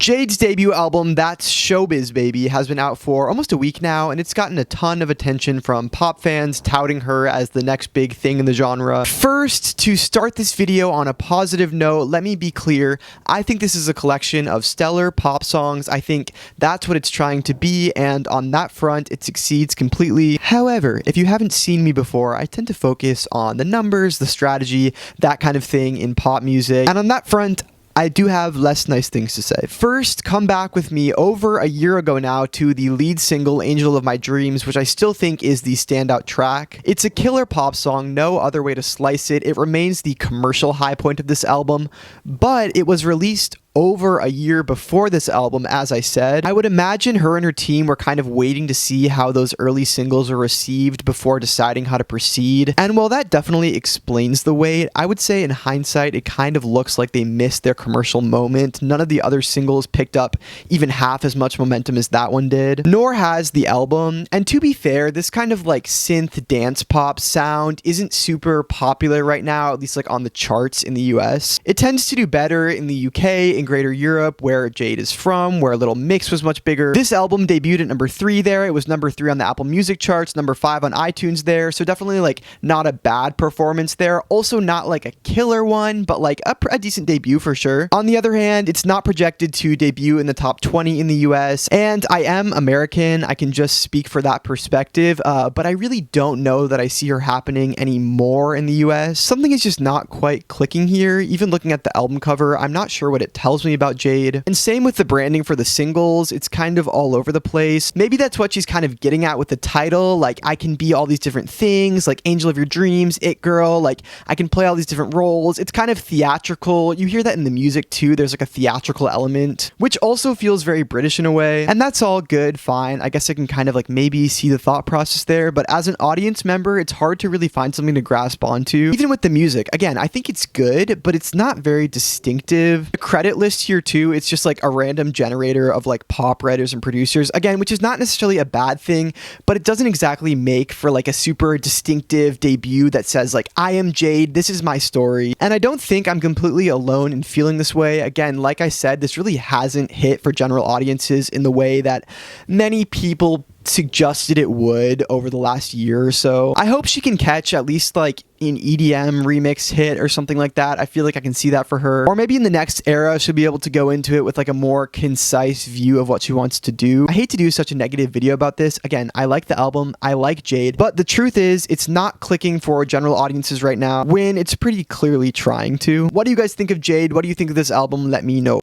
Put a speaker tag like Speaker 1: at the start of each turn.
Speaker 1: Jade's debut album, That's Showbiz Baby, has been out for almost a week now, and it's gotten a ton of attention from pop fans touting her as the next big thing in the genre. First, to start this video on a positive note, let me be clear, I think this is a collection of stellar pop songs. I think that's what it's trying to be, and on that front, it succeeds completely. However, if you haven't seen me before, I tend to focus on the numbers, the strategy, that kind of thing in pop music, and on that front, I do have less nice things to say. First, come back with me over a year ago now to the lead single, Angel of My Dreams, which I still think is the standout track. It's a killer pop song, no other way to slice it. It remains the commercial high point of this album, but it was released over a year before this album, as I said. I would imagine her and her team were kind of waiting to see how those early singles were received before deciding how to proceed. And while that definitely explains the wait, I would say in hindsight, it kind of looks like they missed their commercial moment. None of the other singles picked up even half as much momentum as that one did, nor has the album. And to be fair, this kind of like synth dance pop sound isn't super popular right now, at least like on the charts in the US. It tends to do better in the UK, in Greater Europe, where Jade is from, where Little Mix was much bigger. This album debuted at number 3 there. It was number 3 on the Apple Music charts, number 5 on iTunes there. So definitely like not a bad performance there. Also not like a killer one, but like a decent debut for sure. On the other hand, it's not projected to debut in the top 20 in the US. And I am American. I can just speak for that perspective. But I really don't know that I see her happening anymore in the US. Something is just not quite clicking here. Even looking at the album cover, I'm not sure what it tells me about Jade. And same with the branding for the singles, it's kind of all over the place. Maybe that's what she's kind of getting at with the title, like I can be all these different things, like Angel of Your Dreams, It Girl, like I can play all these different roles. It's kind of theatrical. You hear that in the music too. There's like a theatrical element, which also feels very British in a way. And that's all good, fine. I guess I can kind of like maybe see the thought process there, but as an audience member, it's hard to really find something to grasp onto. Even with the music, again, I think it's good, but it's not very distinctive. The credit list here too, it's just like a random generator of like pop writers and producers, again, which is not necessarily a bad thing, but it doesn't exactly make for like a super distinctive debut that says like, I am Jade, this is my story. And I don't think I'm completely alone in feeling this way. Again, like I said, this really hasn't hit for general audiences in the way that many people suggested it would over the last year or so. I hope she can catch at least like an EDM remix hit or something like that. I feel like I can see that for her. Or maybe in the next era, she'll be able to go into it with like a more concise view of what she wants to do. I hate to do such a negative video about this. Again, I like the album, I like Jade, but the truth is it's not clicking for general audiences right now when it's pretty clearly trying to. What do you guys think of Jade? What do you think of this album? Let me know.